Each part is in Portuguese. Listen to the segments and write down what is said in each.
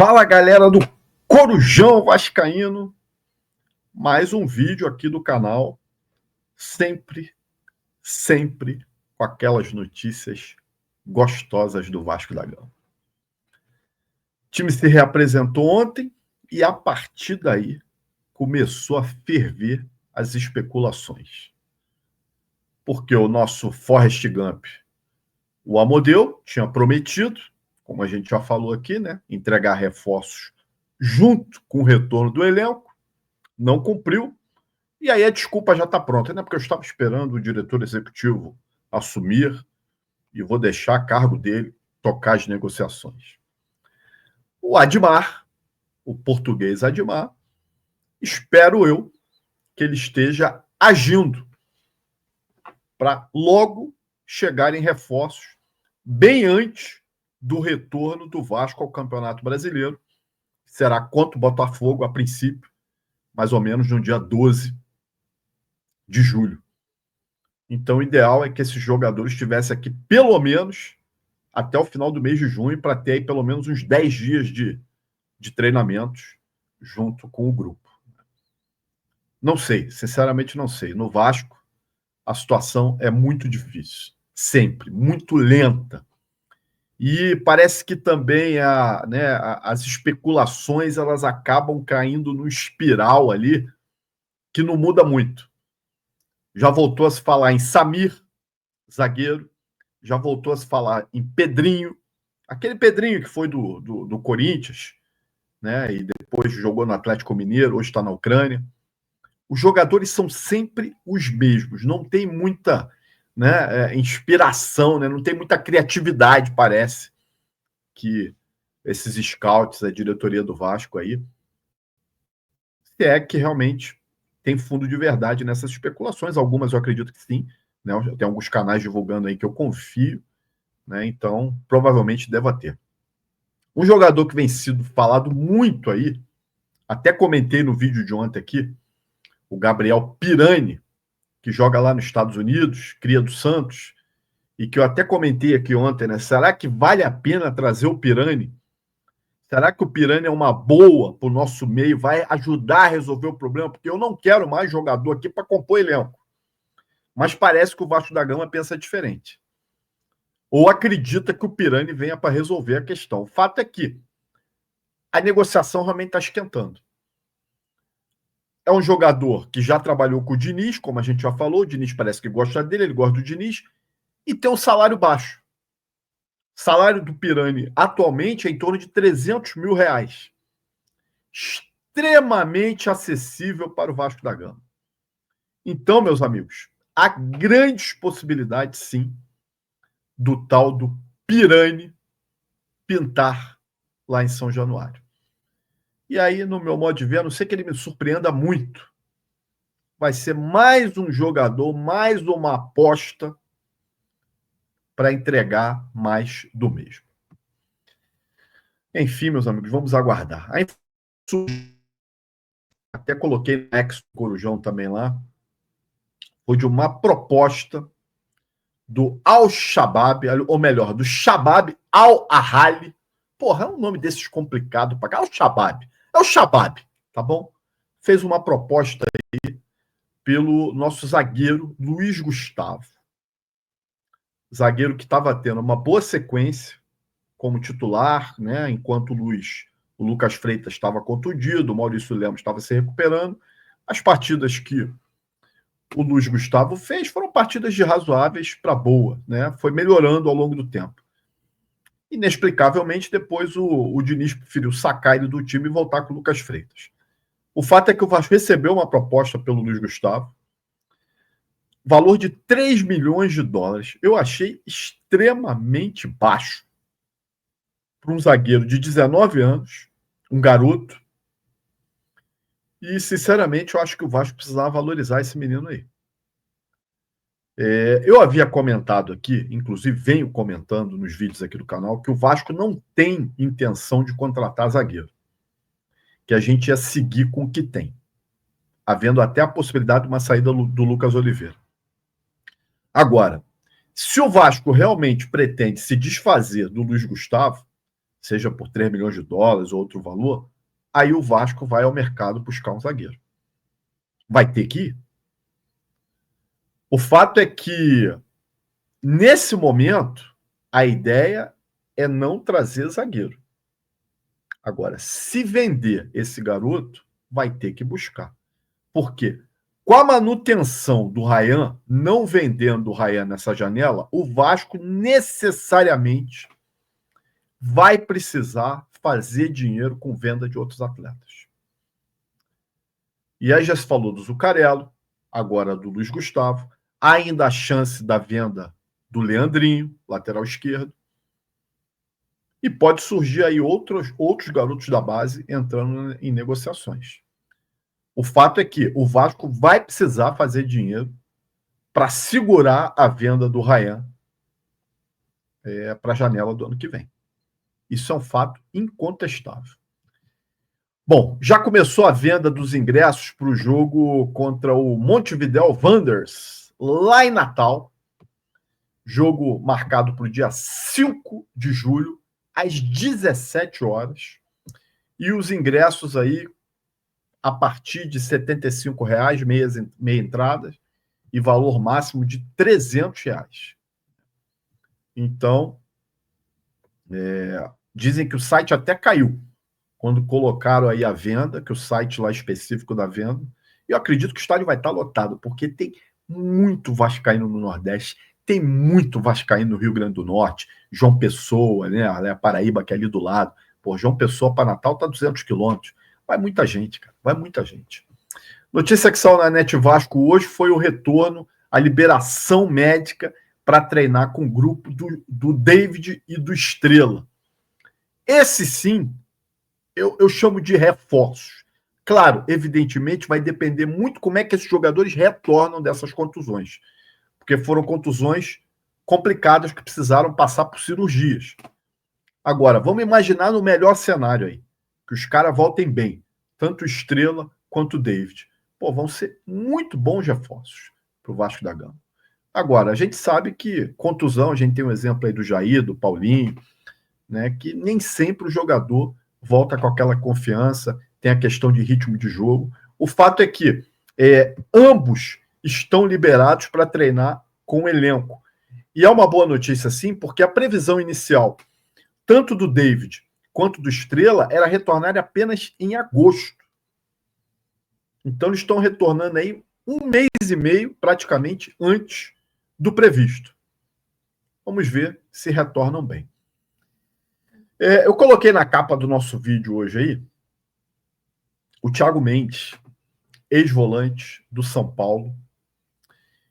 Fala, galera do Corujão Vascaíno, mais um vídeo aqui do canal, sempre com aquelas notícias gostosas do Vasco da Gama. O time se reapresentou ontem e a partir daí começou a ferver as especulações. Porque o nosso Forrest Gump, o Amodeu, tinha prometido, como a gente já falou aqui, né, entregar reforços junto com o retorno do elenco, não cumpriu, e aí a desculpa já está pronta, né? Porque eu estava esperando o diretor executivo assumir e vou deixar a cargo dele tocar as negociações. O Admar, o português Admar, espero eu que ele esteja agindo para logo chegar em reforços bem antes do retorno do Vasco ao Campeonato Brasileiro. Será contra o Botafogo, a princípio, mais ou menos no dia 12 de julho. Então, o ideal é que esses jogadores estivessem aqui pelo menos até o final do mês de junho, para ter aí pelo menos uns 10 dias de treinamentos junto com o grupo. Não sei, sinceramente não sei. No Vasco, a situação é muito difícil, sempre, muito lenta. E parece que também as especulações elas acabam caindo no espiral ali, que não muda muito. Já voltou a se falar em Samir, zagueiro, já voltou a se falar em Pedrinho, aquele Pedrinho que foi do Corinthians, né, e depois jogou no Atlético Mineiro, hoje está na Ucrânia. Os jogadores são sempre os mesmos, não tem muita inspiração, né, não tem muita criatividade, parece, que esses scouts, a diretoria do Vasco aí, se é que realmente tem fundo de verdade nessas especulações. Algumas eu acredito que sim, né? Tem alguns canais divulgando aí que eu confio, né? Então provavelmente deva ter. Um jogador que vem sido falado muito aí, até comentei no vídeo de ontem aqui, o Gabriel Pirani, que joga lá nos Estados Unidos, cria do Santos, e que eu até comentei aqui ontem, né? Será que vale a pena trazer o Pirani? Será que o Pirani é uma boa para o nosso meio? Vai ajudar a resolver o problema? Porque eu não quero mais jogador aqui para compor elenco. Mas parece que o Vasco da Gama pensa diferente. Ou acredita que o Pirani venha para resolver a questão. O fato é que a negociação realmente está esquentando. É um jogador que já trabalhou com o Diniz, como a gente já falou. O Diniz parece que gosta dele, ele gosta do Diniz. E tem um salário baixo. O salário do Pirani atualmente é em torno de R$300 mil. Extremamente acessível para o Vasco da Gama. Então, meus amigos, há grandes possibilidades, sim, do tal do Pirani pintar lá em São Januário. E aí, no meu modo de ver, a não ser que ele me surpreenda muito, vai ser mais um jogador, mais uma aposta para entregar mais do mesmo. Enfim, meus amigos, vamos aguardar. Até coloquei no Ex Corujão também lá, foi de uma proposta do Al-Shabaab, ou melhor, do Shabab Al-Ahly. Porra, é um nome desses complicado para cá. Al-Shabaab. É o Shabab, tá bom? Fez uma proposta aí pelo nosso zagueiro Luiz Gustavo. Zagueiro que estava tendo uma boa sequência como titular, né? Enquanto o Lucas Freitas estava contundido, o Maurício Lemos estava se recuperando. As partidas que o Luiz Gustavo fez foram partidas de razoáveis para boa, né? Foi melhorando ao longo do tempo. Inexplicavelmente, depois o Diniz preferiu sacar ele do time e voltar com o Lucas Freitas. O fato é que o Vasco recebeu uma proposta pelo Luiz Gustavo, valor de $3 milhões. Eu achei extremamente baixo para um zagueiro de 19 anos, um garoto, e, sinceramente, eu acho que o Vasco precisava valorizar esse menino aí. Eu havia comentado aqui, inclusive venho comentando nos vídeos aqui do canal, que o Vasco não tem intenção de contratar zagueiro. Que a gente ia seguir com o que tem, havendo até a possibilidade de uma saída do Lucas Oliveira. Agora, se o Vasco realmente pretende se desfazer do Luiz Gustavo, seja por 3 milhões de dólares ou outro valor, aí o Vasco vai ao mercado buscar um zagueiro. Vai ter que ir. O fato é que, nesse momento, a ideia é não trazer zagueiro. Agora, se vender esse garoto, vai ter que buscar. Por quê? Com a manutenção do Ryan, não vendendo o Ryan nessa janela, o Vasco necessariamente vai precisar fazer dinheiro com venda de outros atletas. E aí já se falou do Zucarello, agora do Luiz Gustavo, ainda a chance da venda do Leandrinho, lateral esquerdo, e pode surgir aí outros garotos da base entrando em negociações. O fato é que o Vasco vai precisar fazer dinheiro para segurar a venda do Ryan para a janela do ano que vem. Isso é um fato incontestável. Bom, já começou a venda dos ingressos para o jogo contra o Montevideo Wanderers, lá em Natal. Jogo marcado para o dia 5 de julho, às 17 horas. E os ingressos aí, a partir de R$ 75,00, meia entrada, e valor máximo de R$ 300. Então, dizem que o site até caiu quando colocaram aí a venda, que o site lá específico da venda. Eu acredito que o estádio vai estar lotado, porque tem muito vascaíno no Nordeste, tem muito vascaíno no Rio Grande do Norte, João Pessoa, né, a Paraíba, que é ali do lado. Pô, João Pessoa para Natal tá 200 quilômetros. Vai muita gente, cara, vai muita gente. Notícia que saiu na Net Vasco hoje foi o retorno, a liberação médica para treinar com o grupo do David e do Estrela. Esse sim, eu chamo de reforços. Claro, evidentemente, vai depender muito como é que esses jogadores retornam dessas contusões. Porque foram contusões complicadas que precisaram passar por cirurgias. Agora, vamos imaginar no melhor cenário aí, que os caras voltem bem, tanto o Estrela quanto o David. Pô, vão ser muito bons reforços para o Vasco da Gama. Agora, a gente sabe que contusão, a gente tem um exemplo aí do Jair, do Paulinho, né, que nem sempre o jogador volta com aquela confiança, tem a questão de ritmo de jogo. O fato é que ambos estão liberados para treinar com o elenco. E é uma boa notícia, sim, porque a previsão inicial, tanto do David quanto do Estrela, era retornar apenas em agosto. Então, eles estão retornando aí 1 mês e meio, praticamente, antes do previsto. Vamos ver se retornam bem. Eu coloquei na capa do nosso vídeo hoje aí o Thiago Mendes, ex-volante do São Paulo.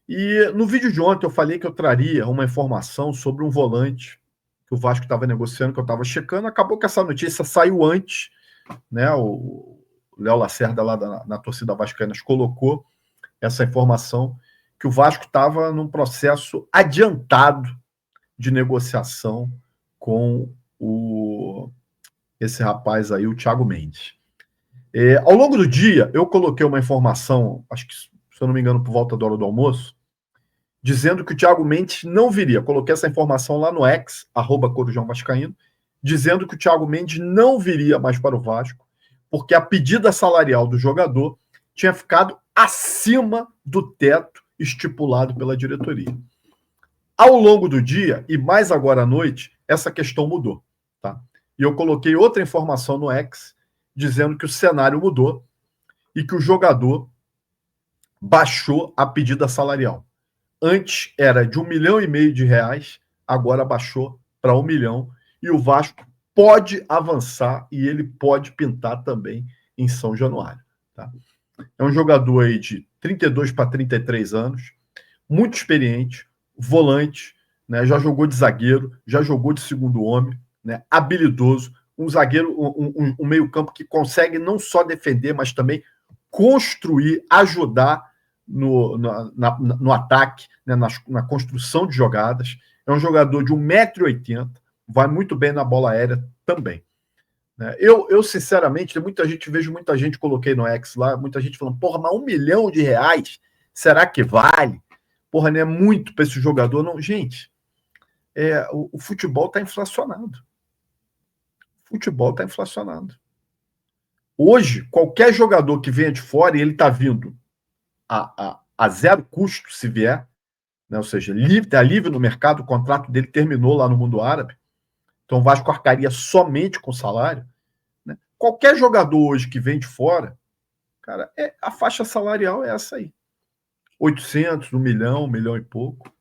E no vídeo de ontem eu falei que eu traria uma informação sobre um volante que o Vasco estava negociando, que eu estava checando. Acabou que essa notícia saiu antes, né? O Léo Lacerda, lá na torcida vascaína, colocou essa informação que o Vasco estava num processo adiantado de negociação com esse rapaz aí, o Thiago Mendes. Ao longo do dia, eu coloquei uma informação, acho que, se eu não me engano, por volta da hora do almoço, dizendo que o Thiago Mendes não viria. Coloquei essa informação lá no X, @Corujão Vascaíno, dizendo que o Thiago Mendes não viria mais para o Vasco, porque a pedida salarial do jogador tinha ficado acima do teto estipulado pela diretoria. Ao longo do dia, e mais agora à noite, essa questão mudou. Tá? E eu coloquei outra informação no X, dizendo que o cenário mudou e que o jogador baixou a pedida salarial. Antes era de R$1,5 milhão, agora baixou para 1 milhão. E o Vasco pode avançar e ele pode pintar também em São Januário. Tá? É um jogador aí de 32 para 33 anos, muito experiente, volante, né? Já jogou de zagueiro, já jogou de segundo homem, né? Habilidoso, um zagueiro, um meio-campo que consegue não só defender, mas também construir, ajudar no ataque, né? na construção de jogadas. É um jogador de 1,80 m, vai muito bem na bola aérea também. Eu sinceramente, vejo muita gente, coloquei no X lá, muita gente falando, porra, mas R$1 milhão, será que vale? Porra, não é muito para esse jogador, não. Gente, o futebol está inflacionado. Futebol está inflacionado. Hoje, qualquer jogador que venha de fora, e ele está vindo a zero custo, se vier, né? Ou seja, está livre no mercado, o contrato dele terminou lá no mundo árabe, então o Vasco arcaria somente com salário. Né? Qualquer jogador hoje que vem de fora, cara, a faixa salarial é essa aí. 800, 1 milhão e pouco.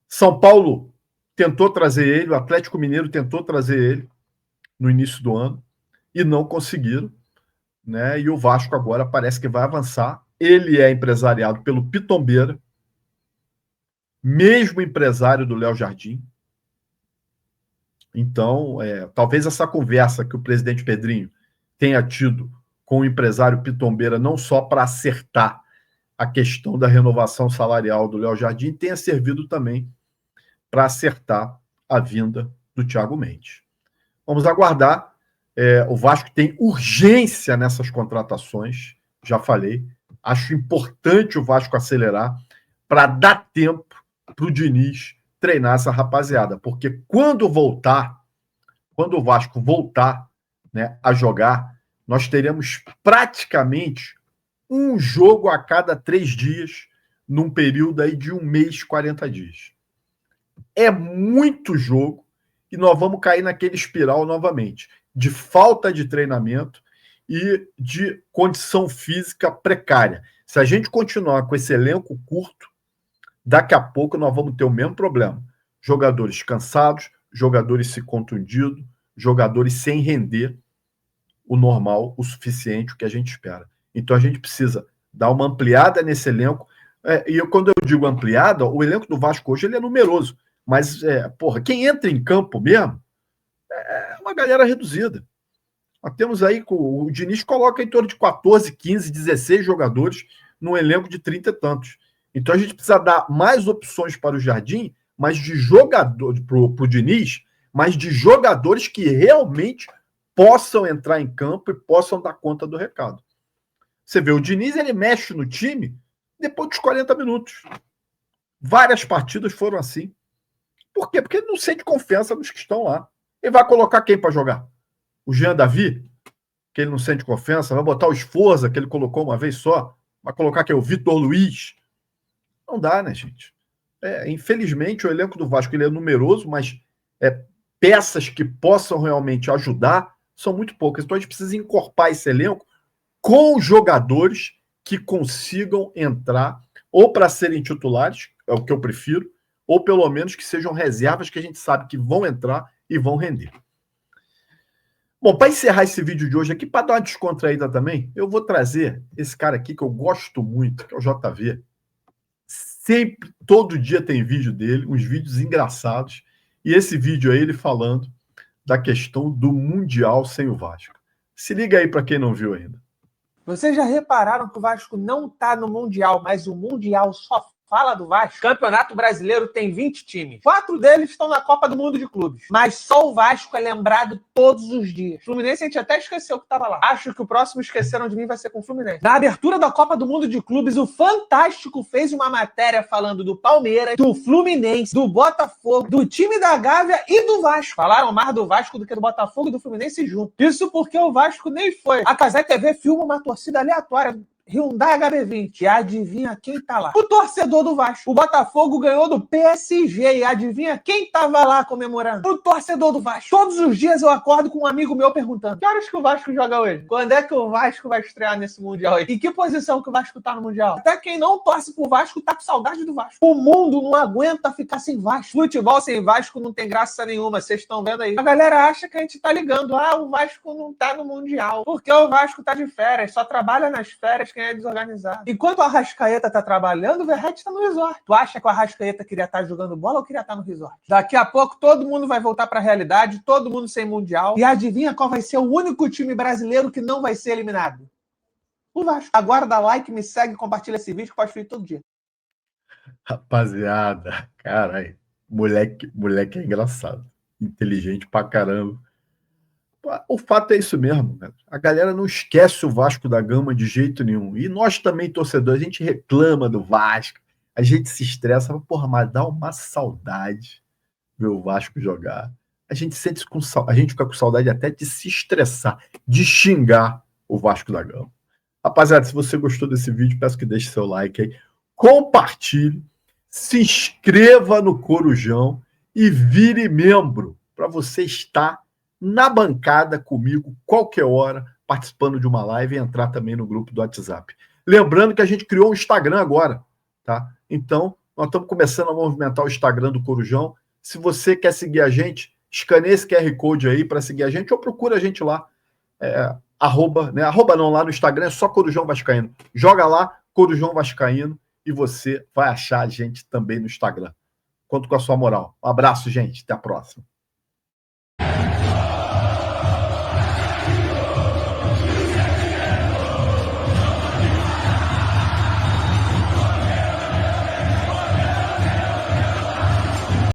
São Paulo tentou trazer ele, o Atlético Mineiro tentou trazer ele no início do ano e não conseguiram. Né? E o Vasco agora parece que vai avançar. Ele é empresariado pelo Pitombeira, mesmo empresário do Léo Jardim. Então, talvez essa conversa que o presidente Pedrinho tenha tido com o empresário Pitombeira, não só para acertar a questão da renovação salarial do Léo Jardim, tenha servido também para acertar a vinda do Thiago Mendes. Vamos aguardar. O Vasco tem urgência nessas contratações, já falei. Acho importante o Vasco acelerar para dar tempo para o Diniz treinar essa rapaziada, porque quando o Vasco voltar, né, a jogar, nós teremos praticamente um jogo a cada 3 dias, num período aí de 1 mês, 40 dias. É muito jogo e nós vamos cair naquele espiral novamente, de falta de treinamento e de condição física precária. Se a gente continuar com esse elenco curto, daqui a pouco nós vamos ter o mesmo problema. Jogadores cansados, jogadores se contundindo, jogadores sem render o normal, o suficiente, o que a gente espera. Então a gente precisa dar uma ampliada nesse elenco. Quando eu digo ampliada, o elenco do Vasco hoje ele é numeroso. Mas, quem entra em campo mesmo é uma galera reduzida. Nós temos aí, o Diniz coloca em torno de 14, 15, 16 jogadores num elenco de 30 e tantos. Então a gente precisa dar mais opções para o Jardim, mas de jogador, para o Diniz, mas de jogadores que realmente possam entrar em campo e possam dar conta do recado. Você vê, o Diniz ele mexe no time depois dos 40 minutos. Várias partidas foram assim. Por quê? Porque ele não sente confiança nos que estão lá. Ele vai colocar quem para jogar? O Jean Davi, que ele não sente confiança? Vai botar o Esforza, que ele colocou uma vez só? Vai colocar quem? O Vitor Luiz? Não dá, né, gente? Infelizmente, o elenco do Vasco ele é numeroso, mas peças que possam realmente ajudar são muito poucas. Então a gente precisa encorpar esse elenco com jogadores que consigam entrar ou para serem titulares, é o que eu prefiro, ou pelo menos que sejam reservas que a gente sabe que vão entrar e vão render. Bom, para encerrar esse vídeo de hoje aqui, para dar uma descontraída também, eu vou trazer esse cara aqui que eu gosto muito, que é o JV. Sempre, todo dia tem vídeo dele, uns vídeos engraçados, e esse vídeo aí ele falando da questão do Mundial sem o Vasco. Se liga aí para quem não viu ainda. Vocês já repararam que o Vasco não está no Mundial, mas o Mundial só fala do Vasco? O Campeonato Brasileiro tem 20 times. 4 deles estão na Copa do Mundo de Clubes. Mas só o Vasco é lembrado todos os dias. Fluminense a gente até esqueceu que estava lá. Acho que o próximo Esqueceram de Mim vai ser com o Fluminense. Na abertura da Copa do Mundo de Clubes, o Fantástico fez uma matéria falando do Palmeiras, do Fluminense, do Botafogo, do time da Gávea e do Vasco. Falaram mais do Vasco do que do Botafogo e do Fluminense junto. Isso porque o Vasco nem foi. A Cazé TV filma uma torcida aleatória Hyundai HB20. E adivinha quem tá lá? O torcedor do Vasco. O Botafogo ganhou do PSG. E adivinha quem tava lá comemorando? O torcedor do Vasco. Todos os dias eu acordo com um amigo meu perguntando: que horas que o Vasco joga hoje? Quando é que o Vasco vai estrear nesse Mundial aí? Em que posição que o Vasco tá no Mundial? Até quem não torce pro Vasco tá com saudade do Vasco. O mundo não aguenta ficar sem Vasco. Futebol sem Vasco não tem graça nenhuma. Vocês estão vendo aí. A galera acha que a gente tá ligando. O Vasco não tá no Mundial. Porque o Vasco tá de férias. Só trabalha nas férias quem é desorganizado. Enquanto o Arrascaeta tá trabalhando, o Verratti tá no resort. Tu acha que o Arrascaeta queria estar jogando bola ou queria estar no resort? Daqui a pouco todo mundo vai voltar pra realidade, todo mundo sem Mundial. E adivinha qual vai ser o único time brasileiro que não vai ser eliminado? O Vasco. Agora dá like, me segue, compartilha esse vídeo que pode vir todo dia. Rapaziada, caralho, moleque é engraçado. Inteligente pra caramba. O fato é isso mesmo, cara. A galera não esquece o Vasco da Gama de jeito nenhum. E nós também, torcedores, a gente reclama do Vasco, a gente se estressa, mas dá uma saudade ver o Vasco jogar. a gente a gente fica com saudade até de se estressar, de xingar o Vasco da Gama. Rapaziada, se você gostou desse vídeo, peço que deixe seu like aí, compartilhe, se inscreva no Corujão e vire membro para você estar na bancada comigo qualquer hora, participando de uma live e entrar também no grupo do WhatsApp. Lembrando que a gente criou um Instagram agora, tá? Então, nós estamos começando a movimentar o Instagram do Corujão. Se você quer seguir a gente, escaneie esse QR Code aí para seguir a gente ou procura a gente lá. Arroba não, lá no Instagram é só Corujão Vascaíno. Joga lá, Corujão Vascaíno, e você vai achar a gente também no Instagram. Conto com a sua moral. Um abraço, gente. Até a próxima.